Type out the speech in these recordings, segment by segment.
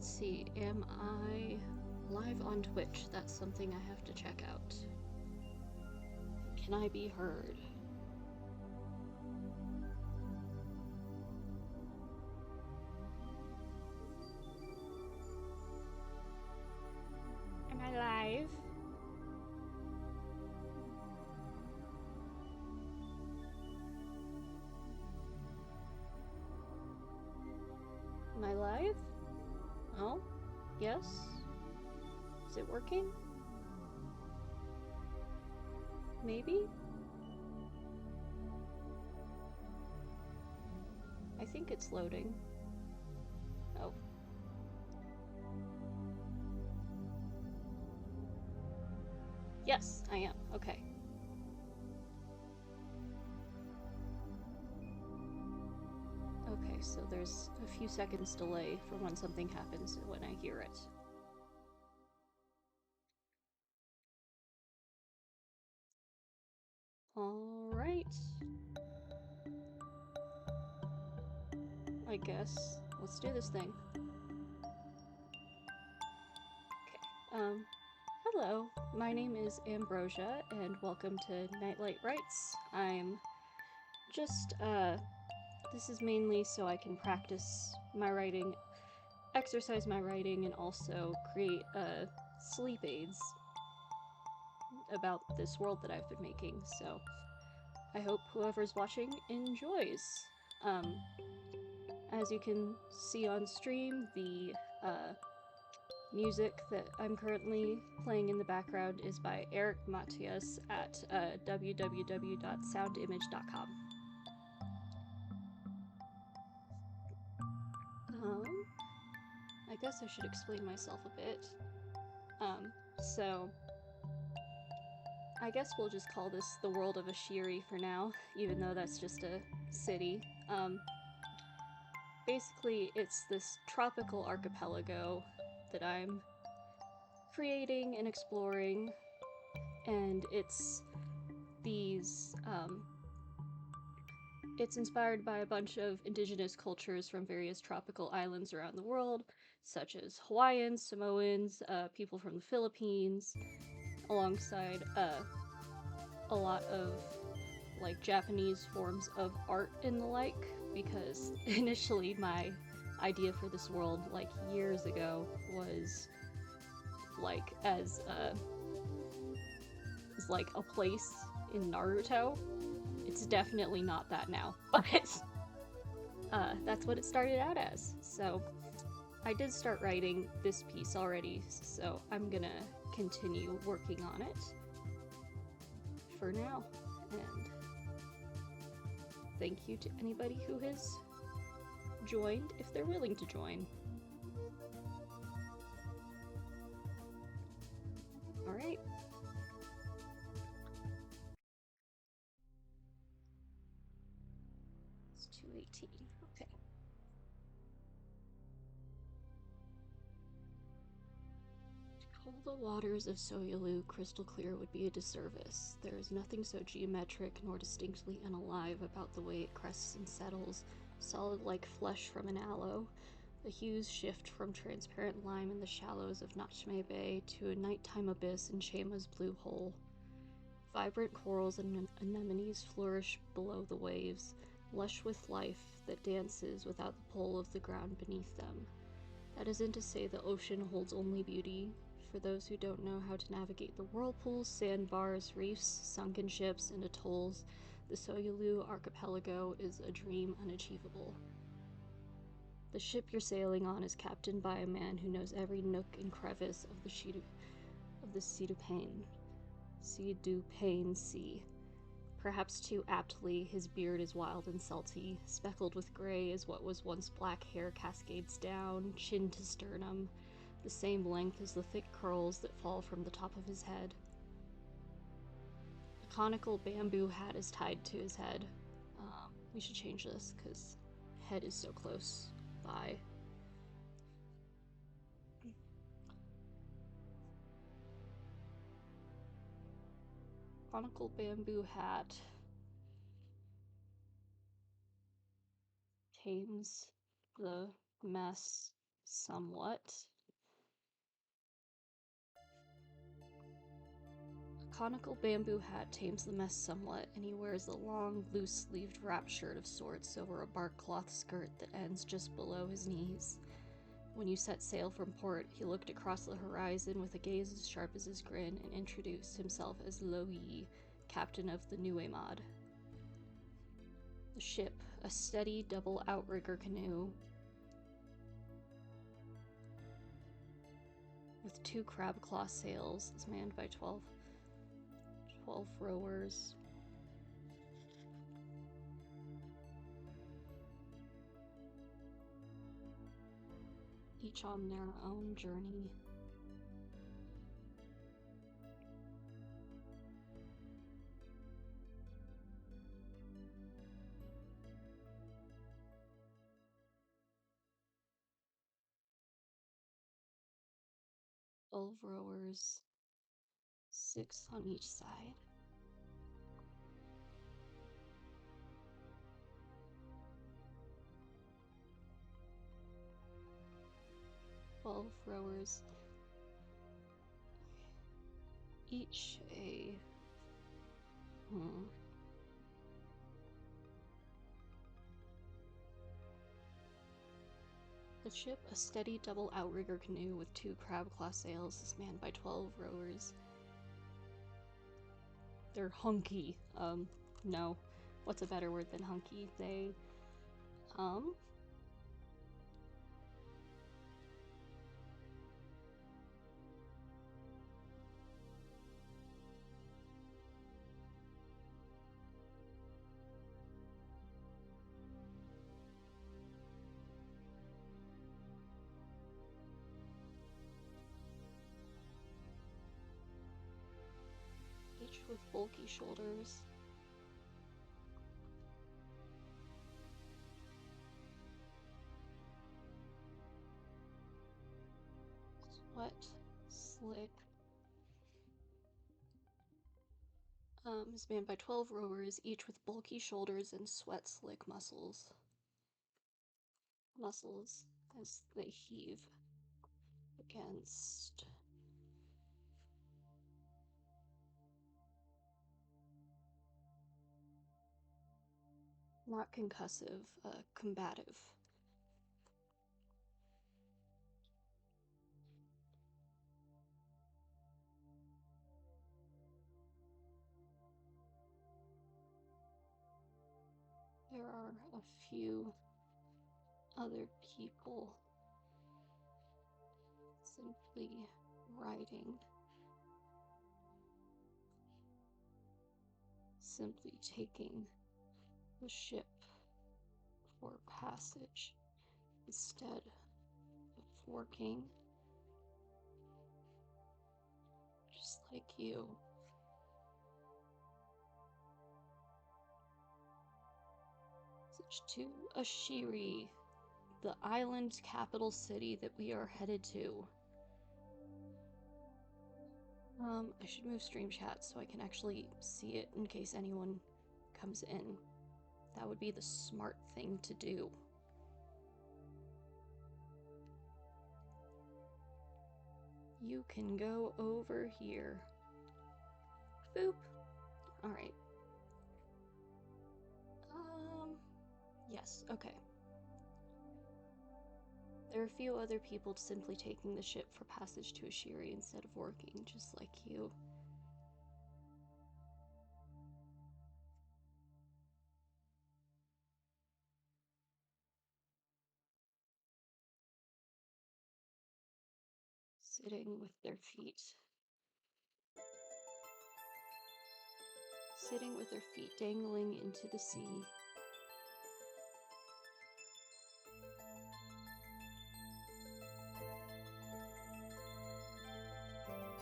Let's see, am I live on Twitch? That's something I have to check out. Can I be heard? Am I live? Am I live? Oh? Yes? Is it working? Maybe? I think it's loading. Oh. Yes, I am. Okay. Okay, so there's a few seconds delay for when something happens and when I hear it. Alright. I guess. Let's do this thing. Okay. Hello. My name is Ambrosia, and welcome to Nightlight Writes. I'm just, this is mainly so I can practice my writing, exercise my writing, and also create, sleep aids about this world that I've been making, so I hope whoever's watching enjoys. As you can see on stream, the music that I'm currently playing in the background is by Eric Matias at www.soundimage.com. I guess I should explain myself a bit. So I guess we'll just call this the world of Ashiri for now, even though that's just a city. Basically, it's this tropical archipelago that I'm creating and exploring, and it's these, it's inspired by a bunch of indigenous cultures from various tropical islands around the world, such as Hawaiians, Samoans, people from the Philippines, alongside a lot of like Japanese forms of art and the like, because initially my idea for this world like years ago was like as like a place in Naruto. It's definitely not that now, but that's what it started out as. So I did start writing this piece already, so I'm gonna continue working on it for now. And thank you to anybody who has joined, if they're willing to join. Alright. It's 2:18. Okay. To call the waters of Soyulu crystal clear would be a disservice. There is nothing so geometric nor distinctly unalive about the way it crests and settles, solid like flesh from an aloe. The hues shift from transparent lime in the shallows of Natchme Bay to a nighttime abyss in Chema's blue hole. Vibrant corals and anemones flourish below the waves, lush with life that dances without the pull of the ground beneath them. That isn't to say the ocean holds only beauty. For those who don't know how to navigate the whirlpools, sandbars, reefs, sunken ships, and atolls, the Soyulu archipelago is a dream unachievable. The ship you're sailing on is captained by a man who knows every nook and crevice of the Sea-du-Pain Sea. Perhaps too aptly, his beard is wild and salty, speckled with gray as what was once black hair cascades down, chin to sternum, the same length as the thick curls that fall from the top of his head. A conical bamboo hat is tied to his head. We should change this, because head is so close by. Conical bamboo hat tames the mess Somewhat. A conical bamboo hat tames the mess somewhat, and he wears a long, loose-sleeved wrap shirt of sorts over a bark cloth skirt that ends just below his knees. When you set sail from port, he looked across the horizon with a gaze as sharp as his grin and introduced himself as Lo Yi, captain of the Nuemad. The ship, a steady double outrigger canoe with 2 crab claw sails, is manned by 12 rowers. Each on their own journey. Rowers, 6 on each side. Rowers, each a The ship, a steady double outrigger canoe with 2 crab claw sails, is manned by 12 rowers. They're hunky. No. What's a better word than hunky? They, each with bulky shoulders. Sweat, slick. Is manned by 12 rowers, each with bulky shoulders and sweat slick muscles. As they heave against not concussive, combative. There are a few other people simply riding, simply taking the ship for passage instead of working, just like you. Such to Ashiri, the island capital city that we are headed to. I should move stream chat so I can actually see it in case anyone comes in. That would be the smart thing to do. You can go over here. Boop. Alright. Yes, okay. There are a few other people simply taking the ship for passage to Ashiri instead of working, just like you. Sitting with their feet dangling into the sea.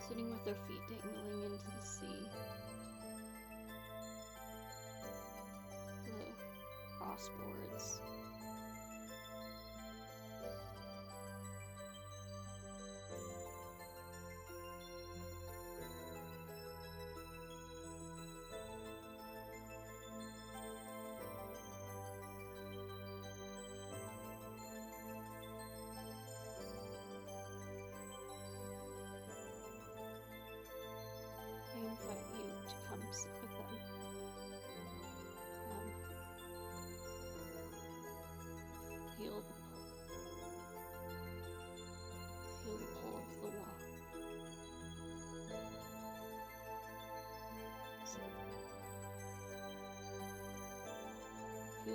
Sitting with their feet dangling into the sea. The crossboards.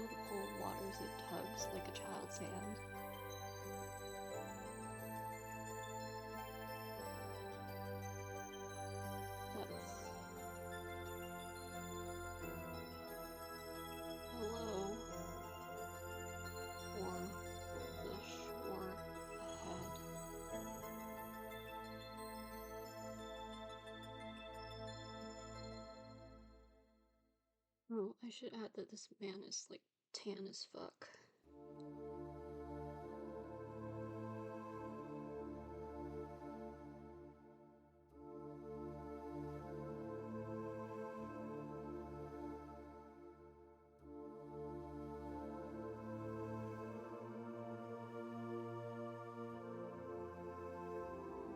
the pool of waters it tugs like a child's hand. Depth. Below. Or the shore ahead. Oh, I should add that this man is like tan as fuck.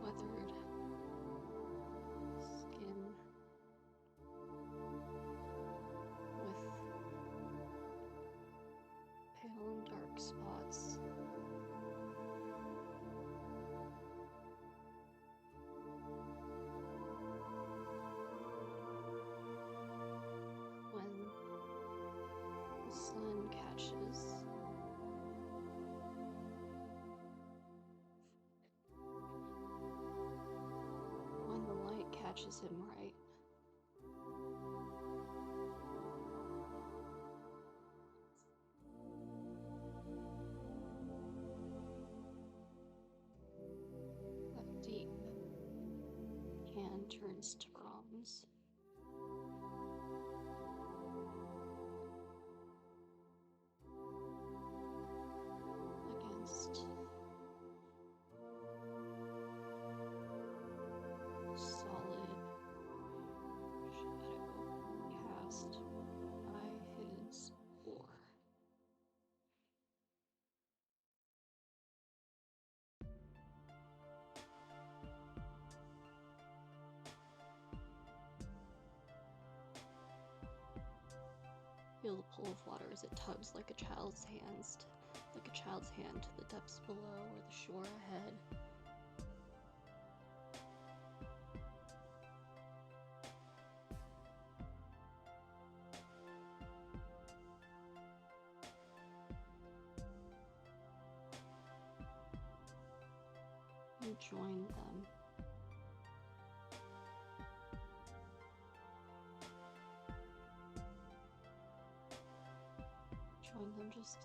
Weathered skin with pale and dark spots. When the sun catches when the light catches him right. That deep hand turns to bronze. Against solid shadow cast by his oar. Feel the pull of water as it tugs like a child's hand to the depths below or the shore ahead. You join them. Join them just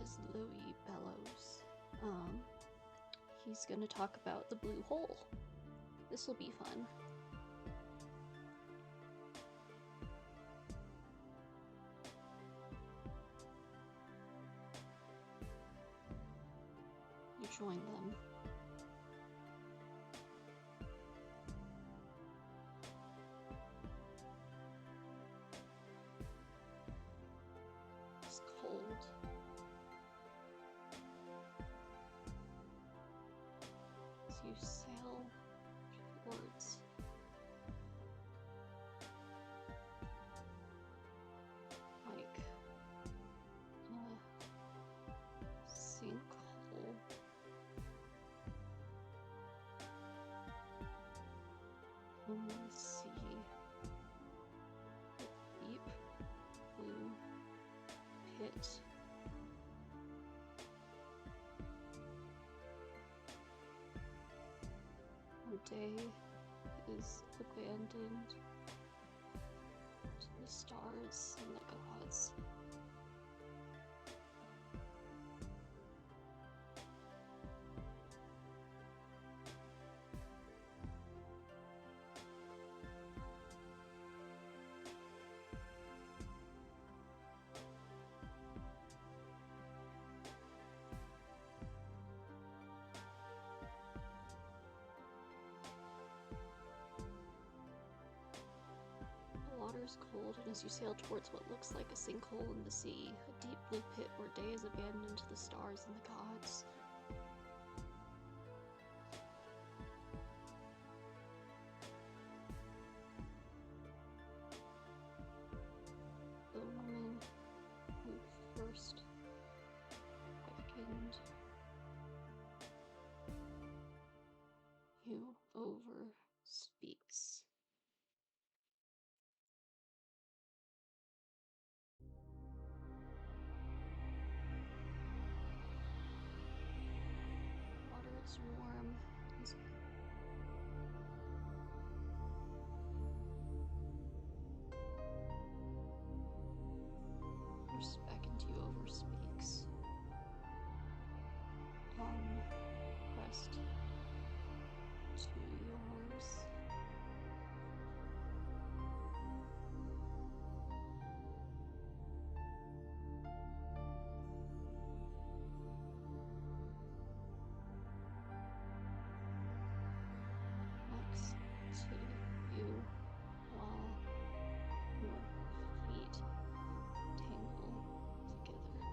as Louis bellows. He's gonna talk about the blue hole. This will be fun. You join them. It's cold. As you sail towards like a sinkhole. From the sea, a deep blue pit. The day is abandoned to the stars and the gods. The water is cold, and as you sail towards what looks like a sinkhole in the sea, a deep blue pit where day is abandoned to the stars and the gods. The woman who first beckoned you over speaks. and warm. Beckons you over, speaks. Pressed to yours. Next to you while your feet tangle together.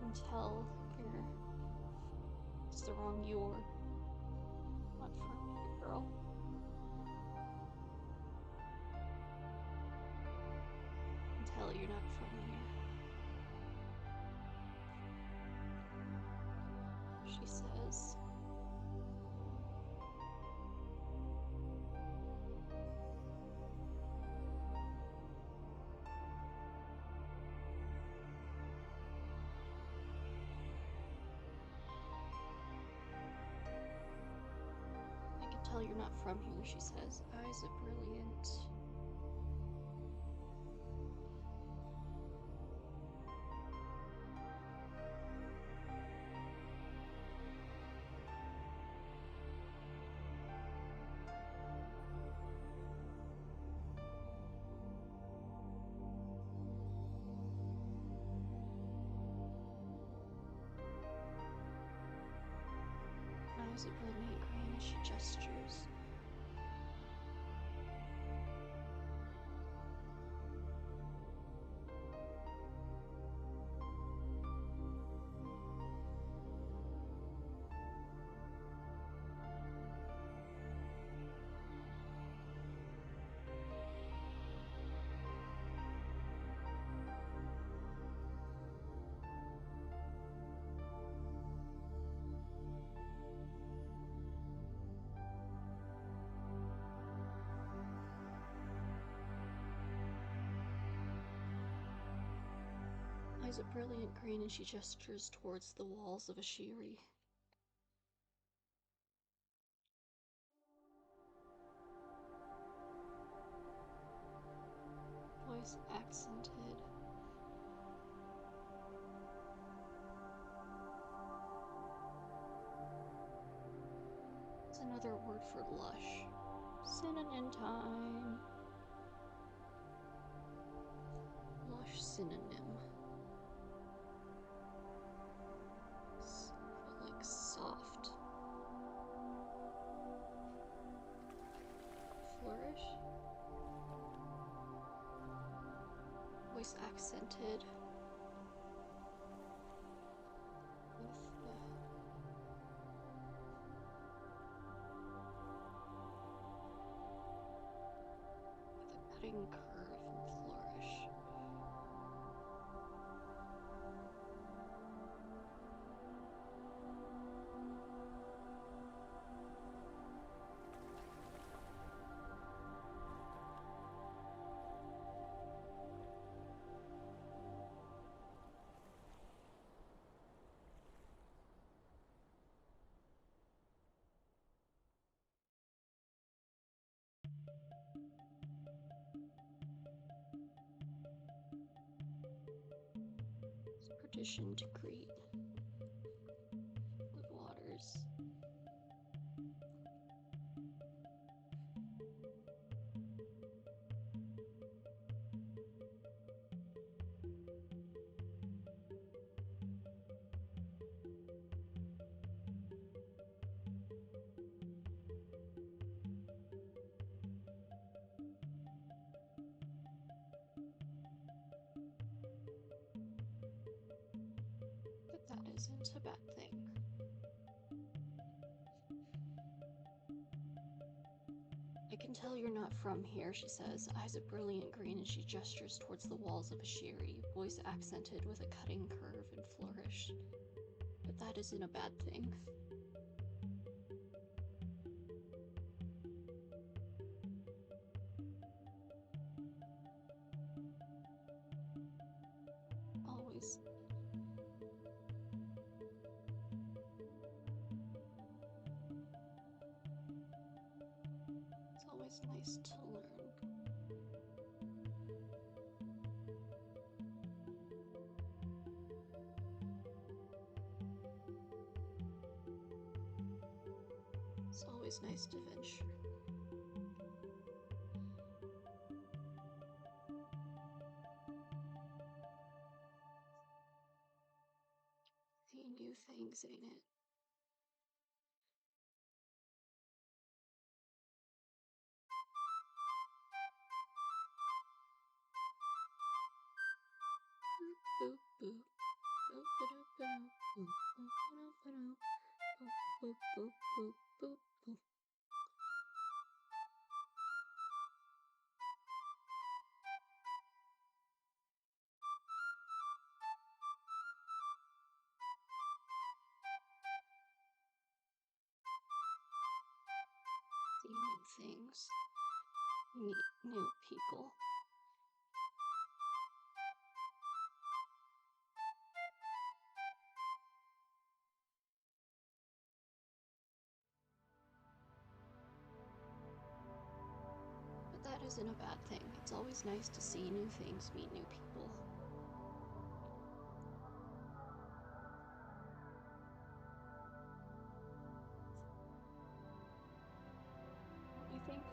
Until it's the wrong you're not from here, girl. Until you're not from here. She says. Tell you're not from here, she says. Eyes are brilliant. Eyes are brilliant green as she gestures. Eyes a brilliant green and she gestures towards the walls of Ashiri. Voice accented. It's another word for lush. Synonym time. Lush synonym. Like soft. Flourish. Voice accented. With the cutting curve and flourish. Perdition to greet the waters. That isn't a bad thing. I can tell you're not from here, she says, eyes a brilliant green as she gestures towards the walls of Ashiri, voice accented with a cutting curve and flourish. But that isn't a bad thing. always nice to learn. It's always nice to venture. See new things, ain't it? Boop boop boop boop boop boop boop boop boop boop boop boop. See new things, meet new people. But that isn't a bad thing. It's always nice to see new things, meet new people. Don't you think?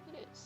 It is.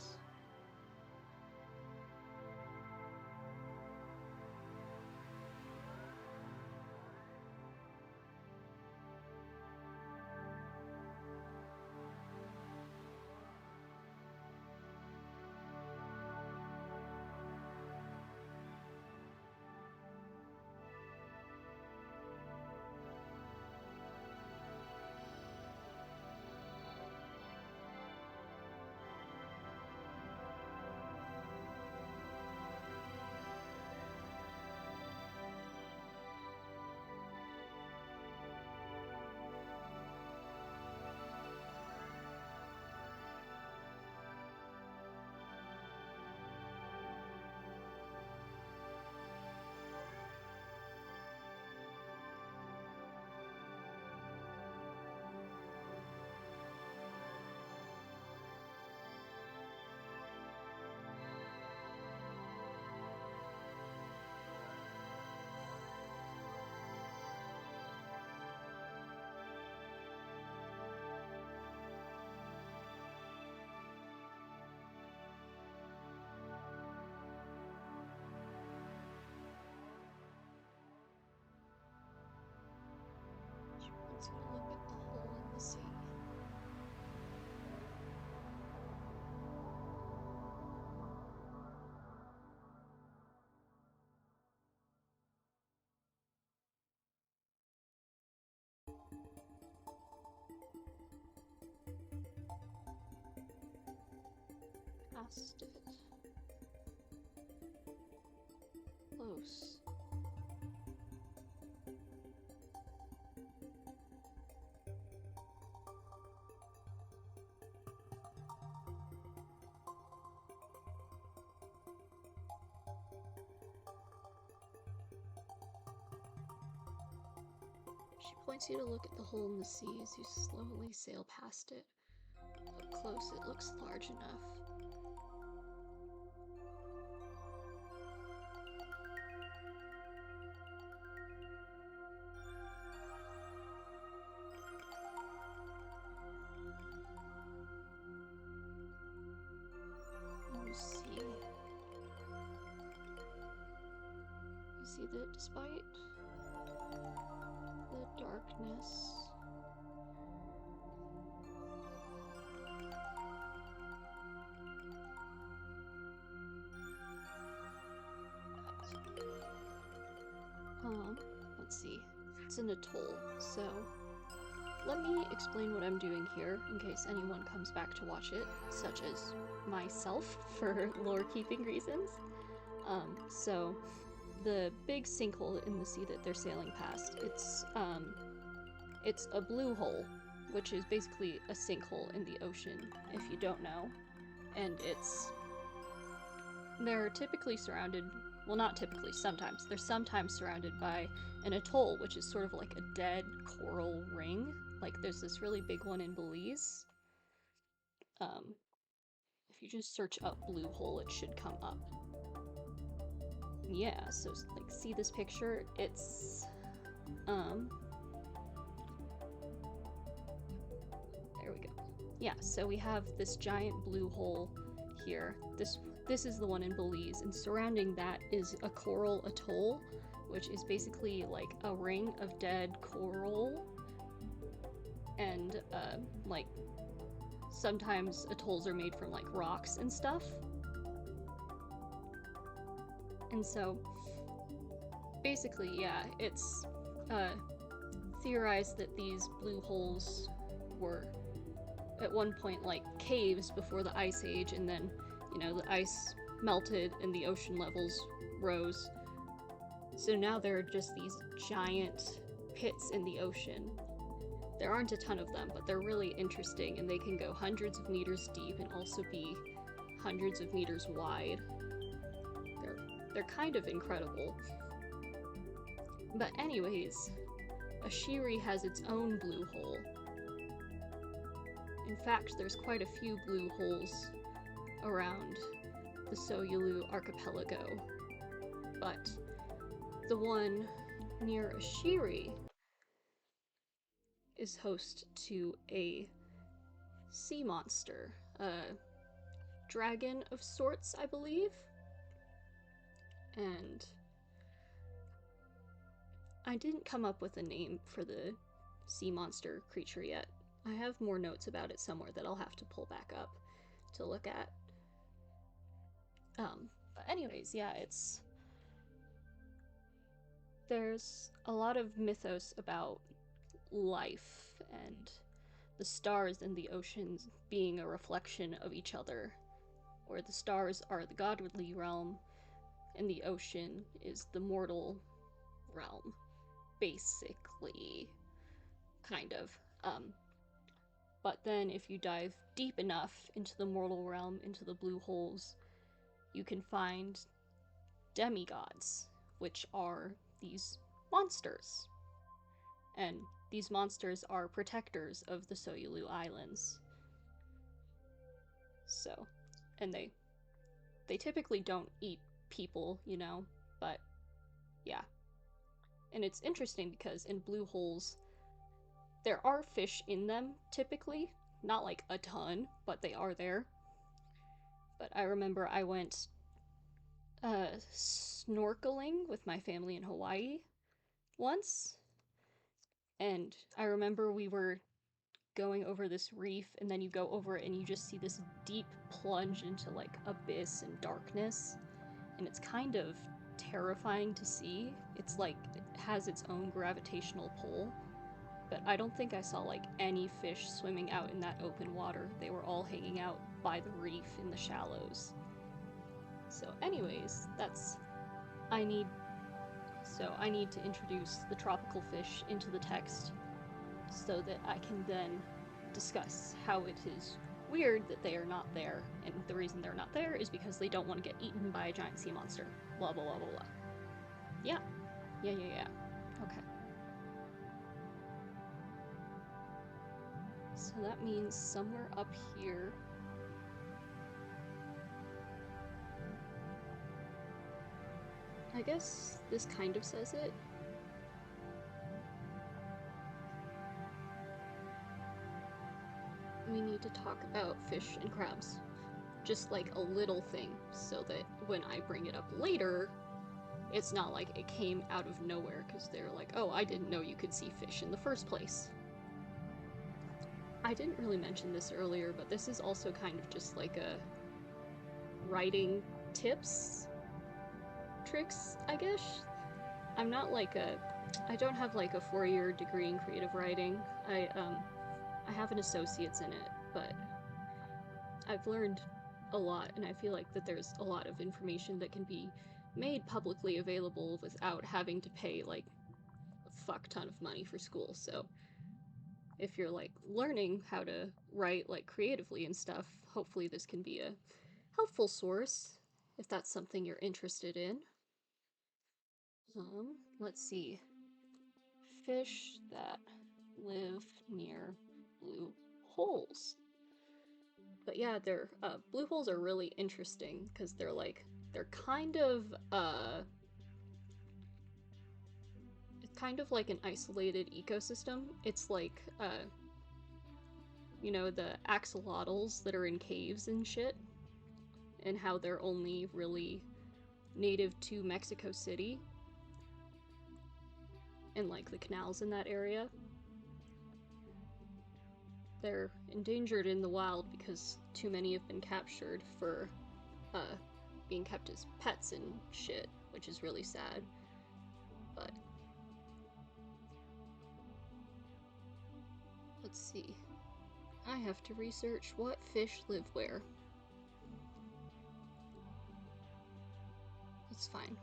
She wants you to look at the hole in the sea. Past it. Close. She points you to look at the hole in the sea as you slowly sail past it. Up close, it looks large enough. You see that despite the darkness, let's see, it's an atoll, so let me explain what I'm doing here in case anyone comes back to watch it, such as myself, for lore-keeping reasons. So the big sinkhole in the sea that they're sailing past, it's a blue hole, which is basically a sinkhole in the ocean, if you don't know. And they're typically surrounded, well, not typically, sometimes. They're sometimes surrounded by an atoll, which is sort of like a dead coral ring. Like, there's this really big one in Belize. If you just search up blue hole, it should come up. Yeah, so, like, see this picture? It's, there we go. Yeah, so we have this giant blue hole here. This is the one in Belize, and surrounding that is a coral atoll, which is basically like a ring of dead coral. And, like, sometimes atolls are made from, like, rocks and stuff. And so, basically, yeah, it's, theorized that these blue holes were, at one point, like, caves before the Ice Age, and then, you know, the ice melted and the ocean levels rose. So now there are just these giant pits in the ocean. There aren't a ton of them, but they're really interesting, and they can go hundreds of meters deep and also be hundreds of meters wide. They're kind of incredible. But anyways, Ashiri has its own blue hole. In fact, there's quite a few blue holes around the Soyulu archipelago, but the one near Ashiri is host to a sea monster, a dragon of sorts, I believe. And I didn't come up with a name for the sea monster creature yet. I have more notes about it somewhere that I'll have to pull back up to look at. But anyways, yeah, there's a lot of mythos about life and the stars and the oceans being a reflection of each other, where the stars are the godly realm and the ocean is the mortal realm, basically, kind of. But then if you dive deep enough into the mortal realm, into the blue holes, you can find demigods, which are these monsters. And these monsters are protectors of the Soyulu Islands. So, and they typically don't eat people, you know, but yeah. And it's interesting because in blue holes, there are fish in them, typically. Not like a ton, but they are there. But I remember I went snorkeling with my family in Hawaii once. And I remember we were going over this reef, and then you go over it and you just see this deep plunge into, like, abyss and darkness. And it's kind of terrifying to see. It's like it has its own gravitational pull. But I don't think I saw, like, any fish swimming out in that open water. They were all hanging out by the reef in the shallows. So anyways, I need to introduce the tropical fish into the text so that I can then discuss how it is weird that they are not there, and the reason they're not there is because they don't want to get eaten by a giant sea monster. Blah blah blah blah blah. Yeah. Okay. So that means somewhere up here. I guess this kind of says it. We need to talk about fish and crabs. Just like a little thing, so that when I bring it up later, it's not like it came out of nowhere, because they're like, oh, I didn't know you could see fish in the first place. I didn't really mention this earlier, but this is also kind of just like a writing tips, tricks, I guess. I'm not like a I don't have like a 4-year degree in creative writing. I have an associate's in it, but I've learned a lot, and I feel like that there's a lot of information that can be made publicly available without having to pay like a fuck ton of money for school. So if you're like learning how to write like creatively and stuff, hopefully this can be a helpful source if that's something you're interested in. Let's see. Fish that live near blue holes. But yeah, they're blue holes are really interesting because they're kind of it's kind of like an isolated ecosystem. It's like you know, the axolotls that are in caves and shit, and how they're only really native to Mexico City and like the canals in that area. They're endangered in the wild because too many have been captured for being kept as pets and shit, which is really sad. But let's see. I have to research what fish live where. It's fine.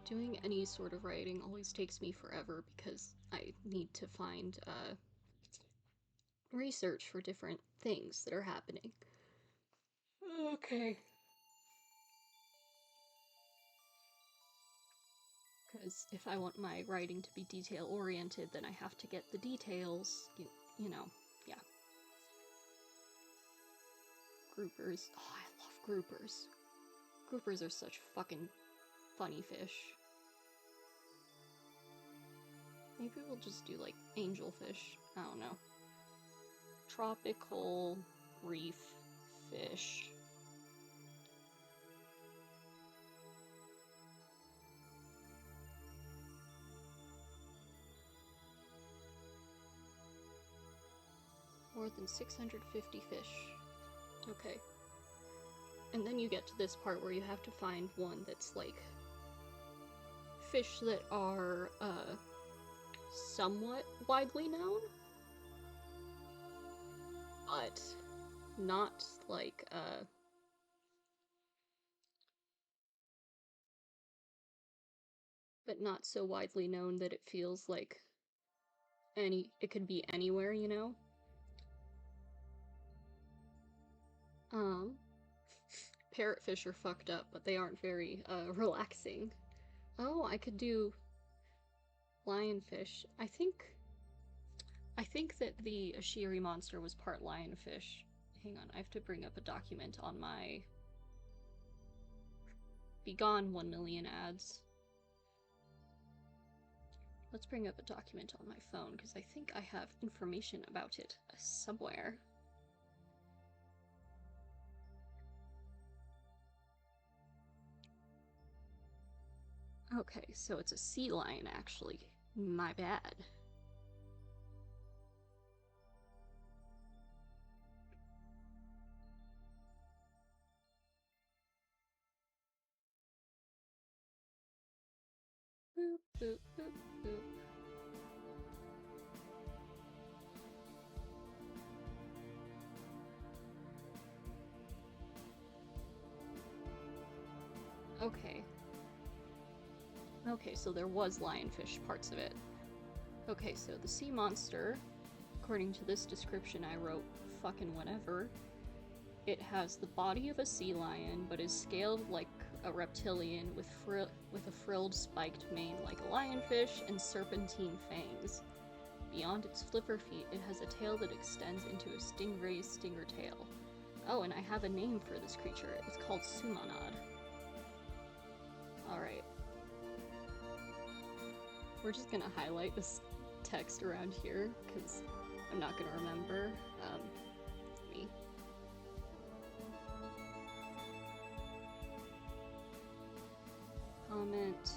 Doing any sort of writing always takes me forever because I need to find research for different things that are happening. Okay. Because if I want my writing to be detail-oriented, then I have to get the details, you know, yeah. Groupers. Oh, I love groupers. Groupers are such fucking funny fish. Maybe we'll just do, like, angelfish. I don't know. Tropical reef fish. More than 650 fish. Okay. And then you get to this part where you have to find one that's like fish that are somewhat widely known, but not like but not so widely known that it feels like it could be anywhere, you know? Parrotfish are fucked up, but they aren't very relaxing. Oh, I could do lionfish. I think that the Ashiri monster was part lionfish. Hang on, I have to bring up a document on my Begone 1 million ads. Let's bring up a document on my phone, because I think I have information about it somewhere. Okay, so it's a sea lion, actually. My bad. Boop, boop, boop, boop. Okay. Okay, so there was lionfish parts of it. Okay, so the sea monster, according to this description I wrote fucking whenever, it has the body of a sea lion, but is scaled like a reptilian with a frilled spiked mane like a lionfish and serpentine fangs. Beyond its flipper feet, it has a tail that extends into a stingray's stinger tail. Oh, and I have a name for this creature. It's called Sumanad. Alright. We're just gonna highlight this text around here, because I'm not gonna remember. Me. Comment.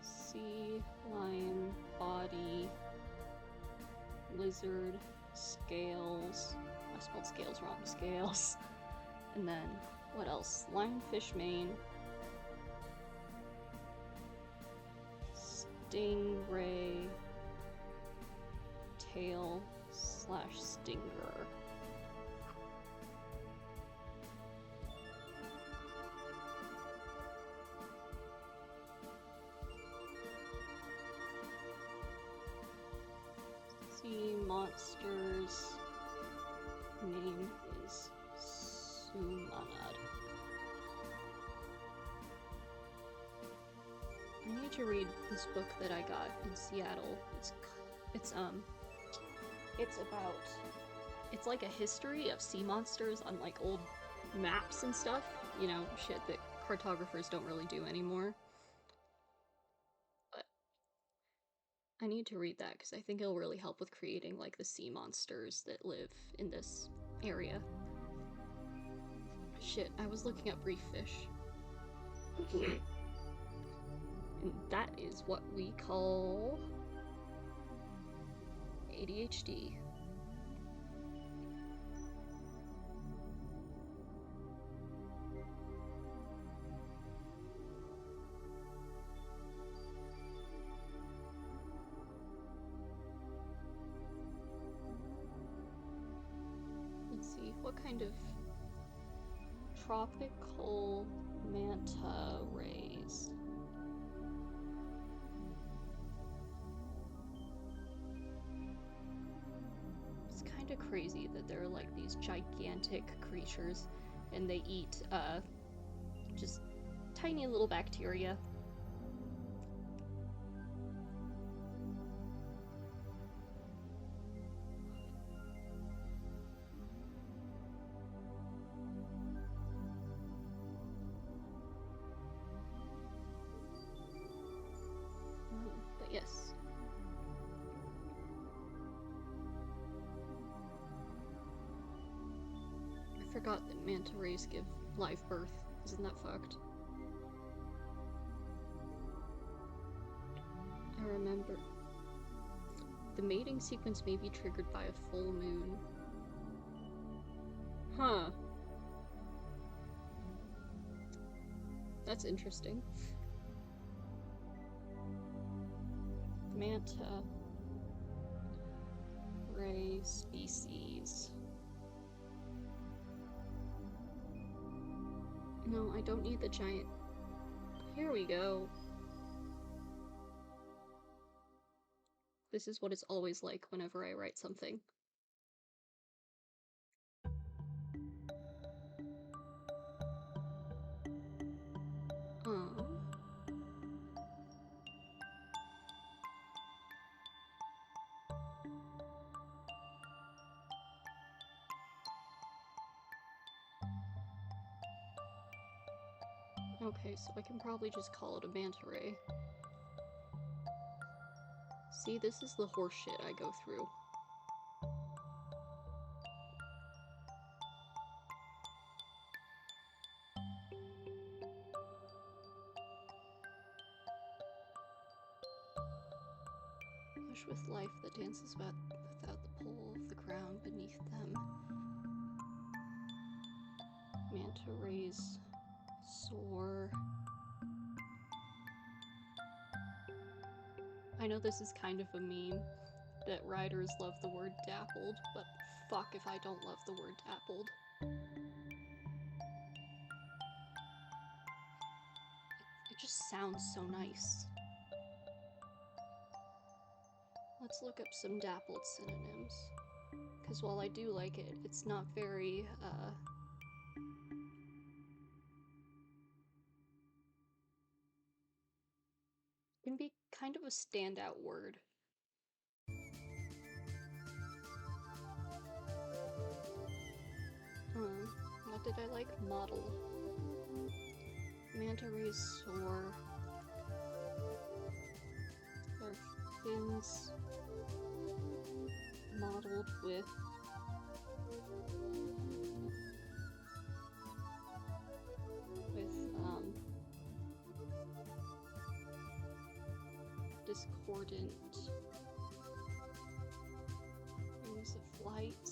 Sea lion body. Lizard. Scales. I spelled scales wrong. Scales. And then, what else? Lionfish mane. Stingray tail / stinger. Sea monster's name is Sumanad. I need to read this book that I got in Seattle. It's like a history of sea monsters on like old maps and stuff. You know, shit that cartographers don't really do anymore. But I need to read that because I think it'll really help with creating like the sea monsters that live in this area. Shit, I was looking up reef fish. And that is what we call ADHD. Let's see, what kind of tropical manta rays? It's kind of crazy that they're like these gigantic creatures and they eat just tiny little bacteria. But yes. I forgot that manta rays give live birth. Isn't that fucked? I remember. The mating sequence may be triggered by a full moon. Huh. That's interesting. Manta ray species. No, I don't need the giant. Here we go. This is what it's always like whenever I write something. Okay, so I can probably just call it a manta ray. See, this is the horse shit I go through. Push with life that dances without the pull of the ground beneath them. Manta rays soar. I know this is kind of a meme that writers love the word dappled, but fuck if I don't love the word dappled. It just sounds so nice. Let's look up some dappled synonyms. Because while I do like it, it's not very, can be kind of a standout word. What did I like? Model. Manta rays soar. Their fins modeled with discordant wings of light.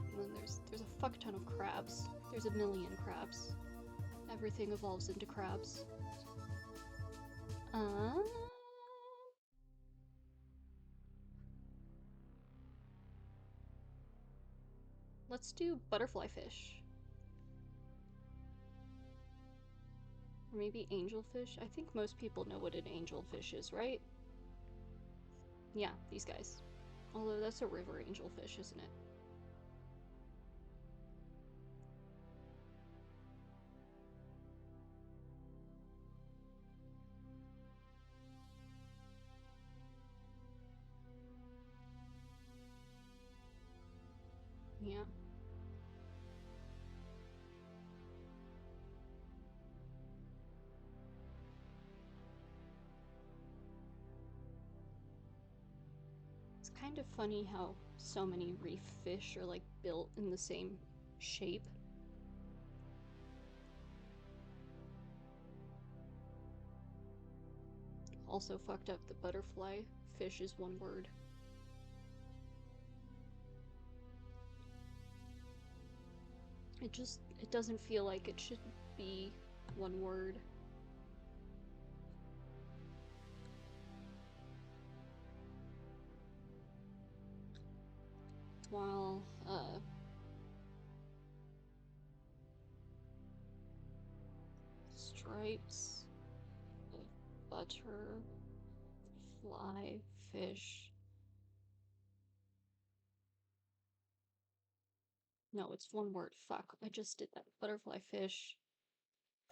And then there's There's a fuck ton of crabs. There's a million crabs. Everything evolves into crabs. Let's do butterfly fish. Or maybe angelfish? I think most people know what an angelfish is, right? Yeah, these guys. Although that's a river angelfish, isn't it? Yeah. It's kind of funny how so many reef fish are like built in the same shape. Also fucked up that butterfly fish is one word. It doesn't feel like it should be one word. While, stripes, butterfly fish. No, it's one word. Fuck, I just did that. Butterfly fish,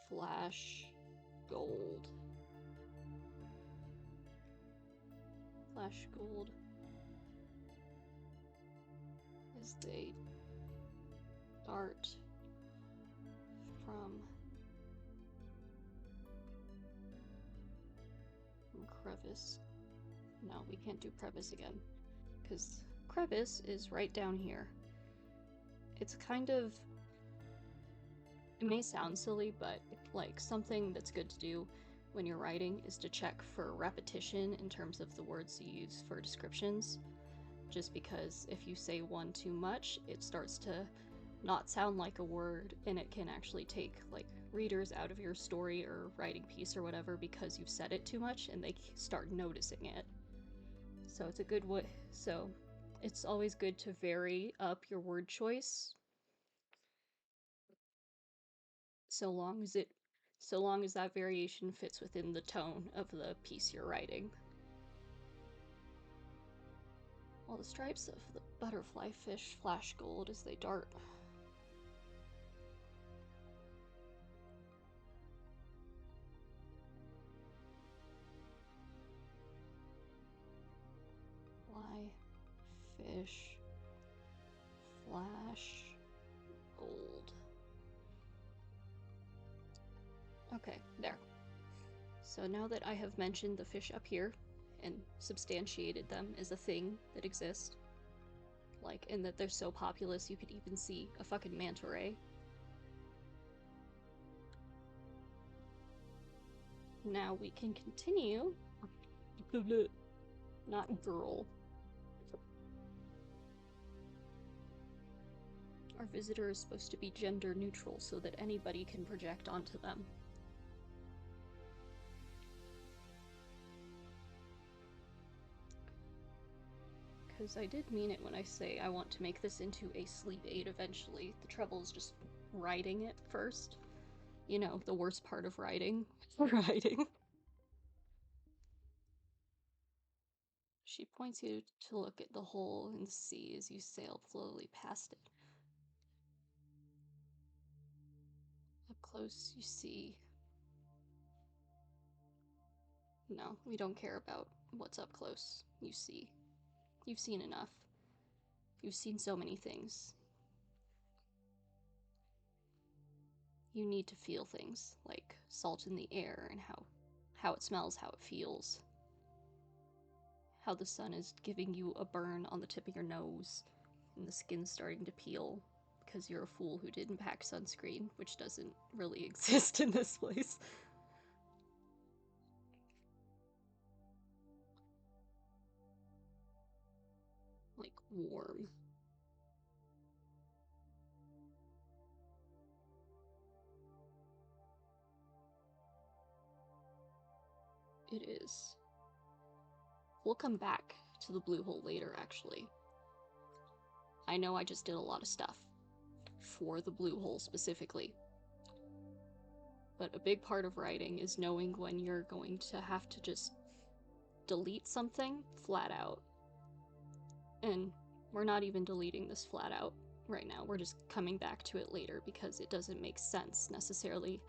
flash, gold. Flash gold. As they dart from crevice. No, we can't do crevice again, because crevice is right down here. It's kind of... It may sound silly, but like something that's good to do when you're writing is to check for repetition in terms of the words you use for descriptions. Just because if you say one too much, it starts to not sound like a word, and it can actually take like readers out of your story or writing piece or whatever because you've said it too much and they start noticing it. So it's a good way. So it's always good to vary up your word choice so long as that variation fits within the tone of the piece you're writing. While the stripes of the butterfly fish flash gold as they dart. Fly fish flash gold. Okay, there. So now that I have mentioned the fish up here and substantiated them as a thing that exists, like, and that they're so populous you could even see a fucking manta ray. Now we can continue. Not girl. Our visitor is supposed to be gender neutral so that anybody can project onto them. Because I did mean it when I say I want to make this into a sleep aid eventually. The trouble is just writing it first. You know, the worst part of writing. Writing. She points you to look at the hole in the sea as you sail slowly past it. Up close, you see... No, we don't care about what's up close. You see. You've seen enough. You've seen so many things. You need to feel things, like salt in the air and how it smells, how it feels. How the sun is giving you a burn on the tip of your nose, and the skin's starting to peel because you're a fool who didn't pack sunscreen, which doesn't really exist in this place. Like warm. It is. We'll come back to the blue hole later, actually. I know I just did a lot of stuff for the blue hole specifically. But a big part of writing is knowing when you're going to have to just delete something flat out. And we're not even deleting this flat out right now. We're just coming back to it later because it doesn't make sense necessarily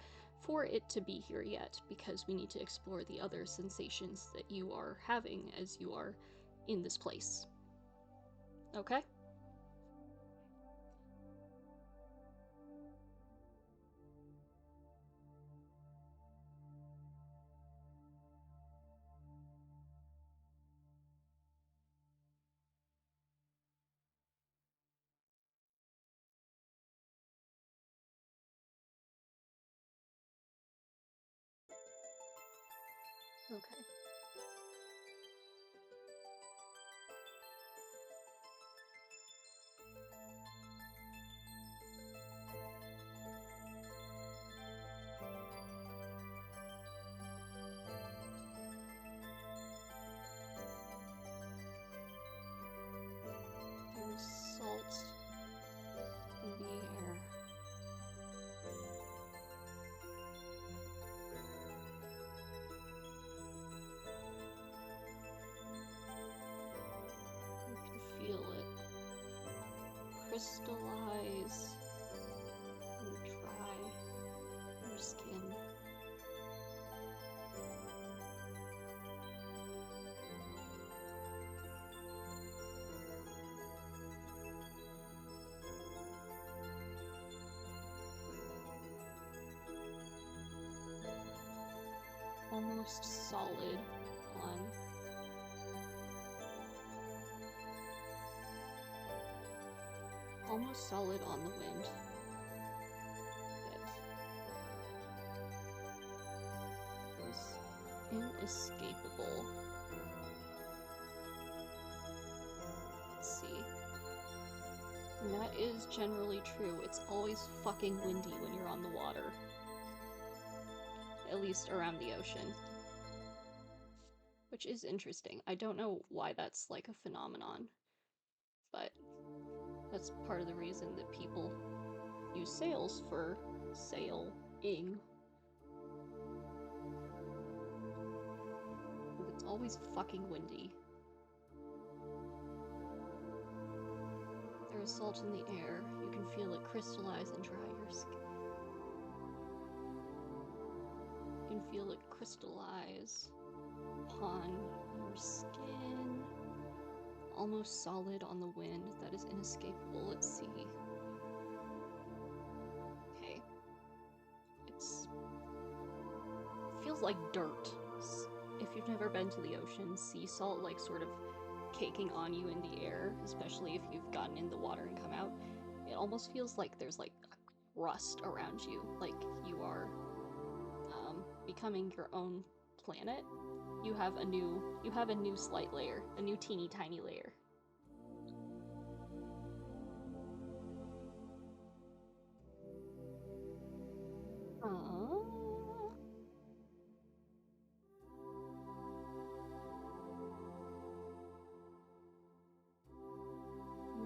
for it to be here yet, because we need to explore the other sensations that you are having as you are in this place. Okay? Okay. There's salt in the air. You can feel it crystallize and dry your skin. Almost solid on the wind. It was inescapable. Let's see. And that is generally true. It's always fucking windy when you're on the water. At least around the ocean. Which is interesting. I don't know why that's like a phenomenon, but that's part of the reason that people use sails for sailing. It's always fucking windy. There is salt in the air. You can feel it crystallize and dry your skin. You can feel it crystallize upon your skin. Almost solid on the wind. That is inescapable at sea. Okay. It feels like dirt. If you've never been to the ocean, sea salt like sort of caking on you in the air, especially if you've gotten in the water and come out. It almost feels like there's like a crust around you, like you are becoming your own planet. You have a new slight layer, a new teeny tiny layer.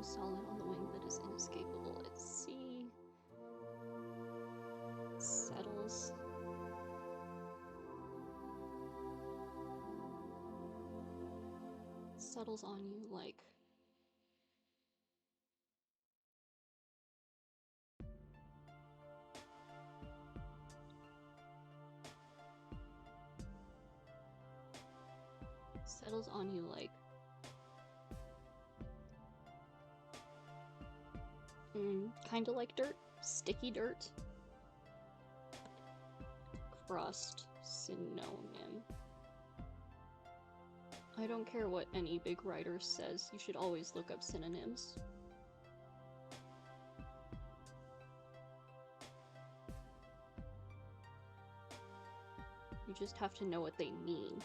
Solid on the wind that is inescapable at sea. Settles. Settles on you like kind of like dirt, sticky dirt. Crust synonym. I don't care what any big writer says, you should always look up synonyms. You just have to know what they mean.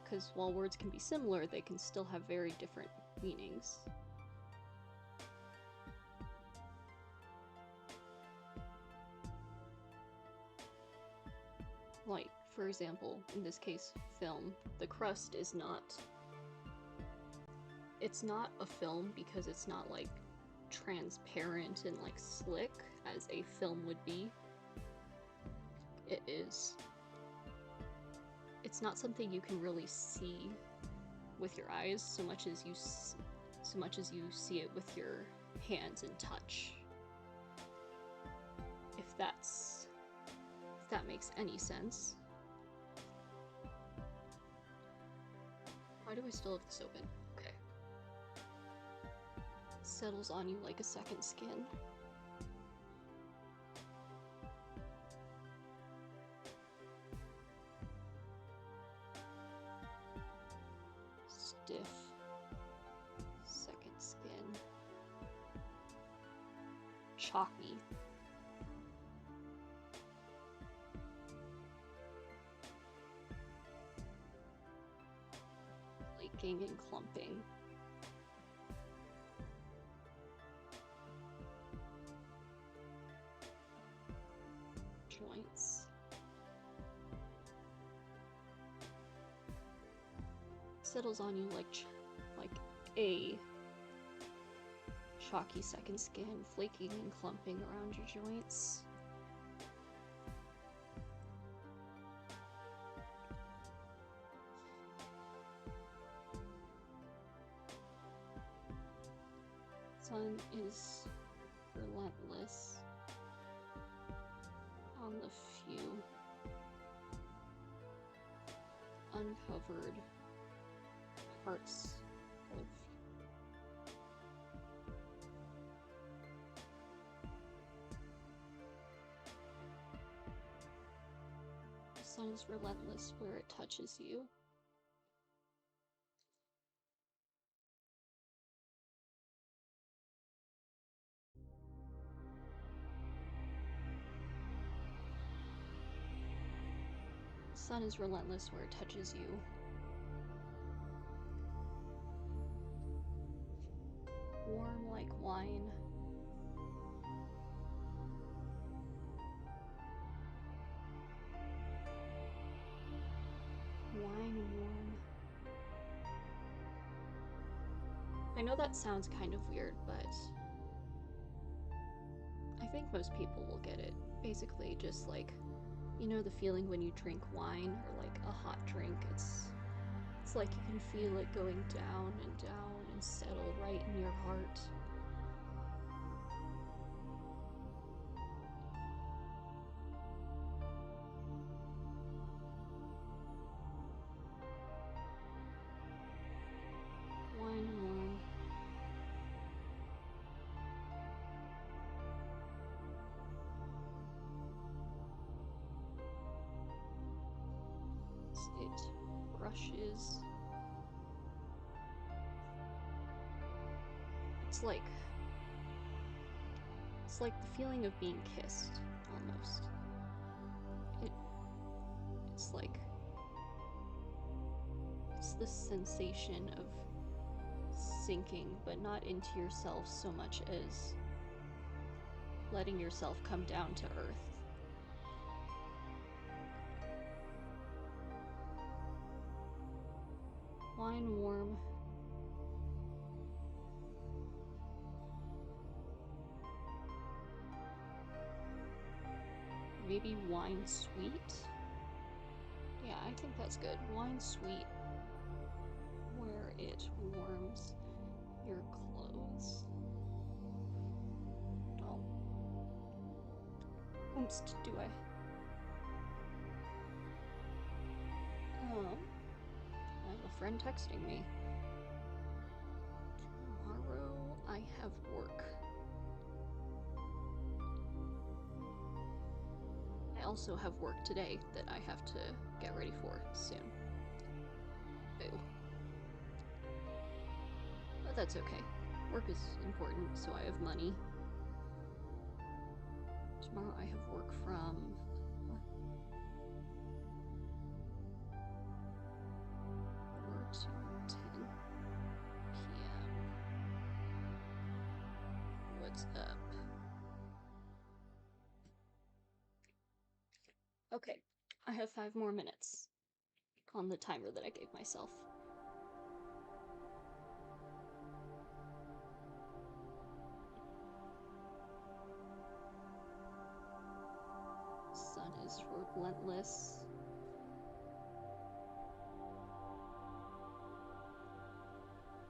Because while words can be similar, they can still have very different meanings. Like, for example, in this case, film, the crust is not... It's not a film because it's not, like, transparent and, like, slick as a film would be. It is... It's not something you can really see with your eyes so much as you see it with your hands and touch. If that makes any sense. Why do I still have this open? Okay. Settles on you like a second skin. Stiff. Second skin. Chalky. Flaking and clumping. Joints. Settles on you like a chalky second skin, flaking and clumping around your joints. Sun is relentless on the few uncovered parts of the sun is relentless where it touches you. The sun is relentless where it touches you. Warm like wine. Wine warm. I know that sounds kind of weird, but I think most people will get it. Basically, just like, you know the feeling when you drink wine or like a hot drink? It's like you can feel it going down and settle right in your heart. Wine warm. It brushes. It's like the feeling of being kissed, almost. It's like, it's the sensation of sinking, but not into yourself so much as letting yourself come down to earth. Wine warm. Maybe wine sweet? Yeah, I think that's good. Wine sweet, where it warms your clothes. Oh. Oops, do I? I have a friend texting me. Tomorrow I have work. I also have work today that I have to get ready for soon. Boo. But that's okay. Work is important, so I have money. Tomorrow I have work from 4 to 10 p.m. What's up? Okay. I have 5 more minutes on the timer that I gave myself. Sun is relentless.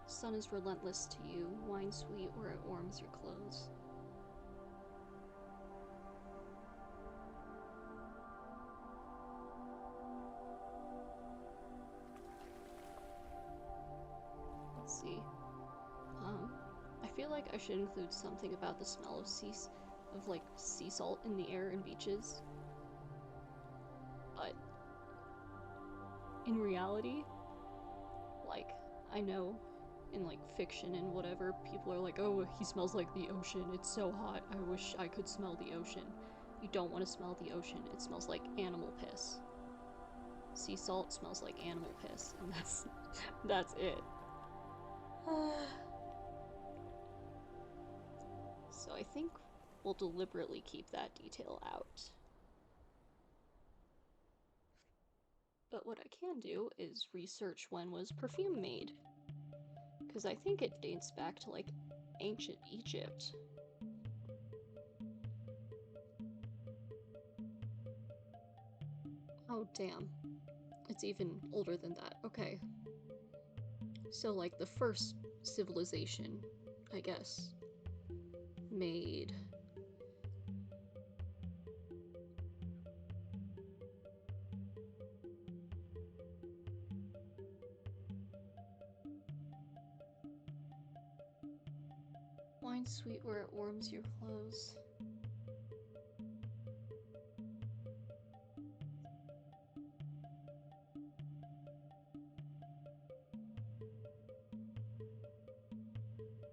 Sun is relentless to you, wine sweet where it warms your clothes. Let's see. I feel like I should include something about the smell of sea salt in the air and beaches. But in reality, like, I know in like fiction and whatever, people are like, oh, he smells like the ocean, it's so hot, I wish I could smell the ocean. You don't want to smell the ocean, it smells like animal piss. Sea salt smells like animal piss, and that's it. So I think we'll deliberately keep that detail out. But what I can do is research when was perfume made, because I think it dates back to like ancient Egypt. Oh damn, it's even older than that. Okay, so like the first civilization, I guess, made wine sweet where it warms your clothes.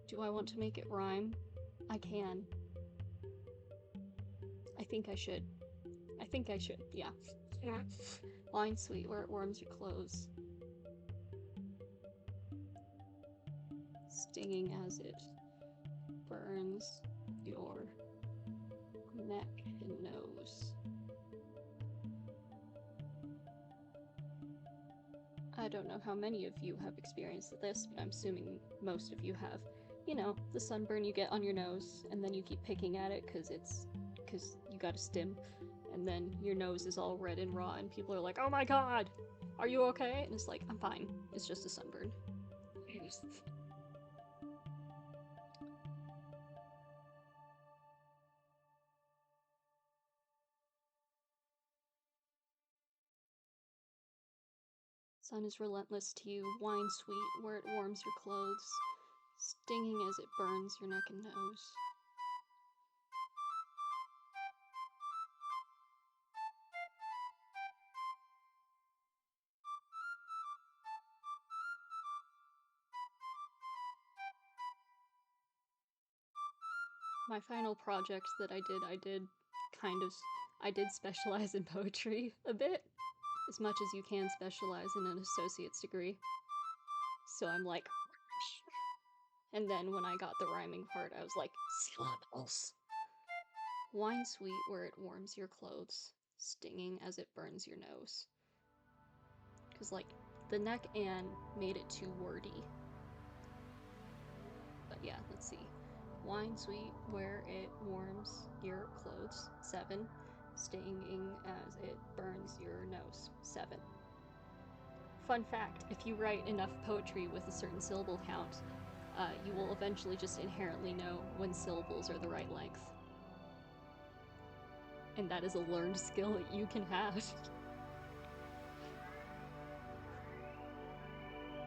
Do I want to make it rhyme? I can. I think I should. Yeah. Wine sweet where it warms your clothes. Stinging as it burns your neck and nose. I don't know how many of you have experienced this, but I'm assuming most of you have. You know, the sunburn you get on your nose, and then you keep picking at it because you got a stim, and then your nose is all red and raw, and people are like, oh my god, are you okay? And it's like, I'm fine, it's just a sunburn. Sun is relentless to you, wine sweet where it warms your clothes, stinging as it burns your neck and nose. My final project that I did specialize in poetry a bit, as much as you can specialize in an associate's degree. So I'm like, and then when I got the rhyming part, I was like, syllables. Wine sweet where it warms your clothes, stinging as it burns your nose. Because, like, the neck and made it too wordy. But yeah, let's see. Wine sweet where it warms your clothes, 7. Stinging as it burns your nose, 7. Fun fact, if you write enough poetry with a certain syllable count, you will eventually just inherently know when syllables are the right length. And that is a learned skill that you can have.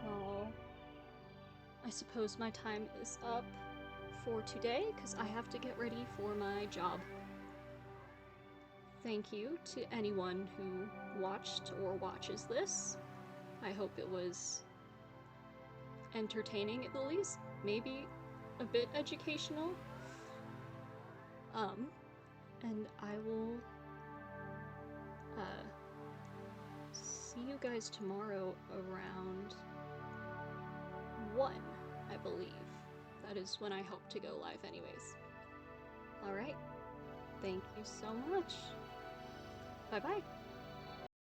Oh, I suppose my time is up for today, because I have to get ready for my job. Thank you to anyone who watched or watches this. I hope it was entertaining at the least, maybe a bit educational. And I will see you guys tomorrow around 1, I believe. That is when I hope to go live anyways. Alright, thank you so much. Bye-bye.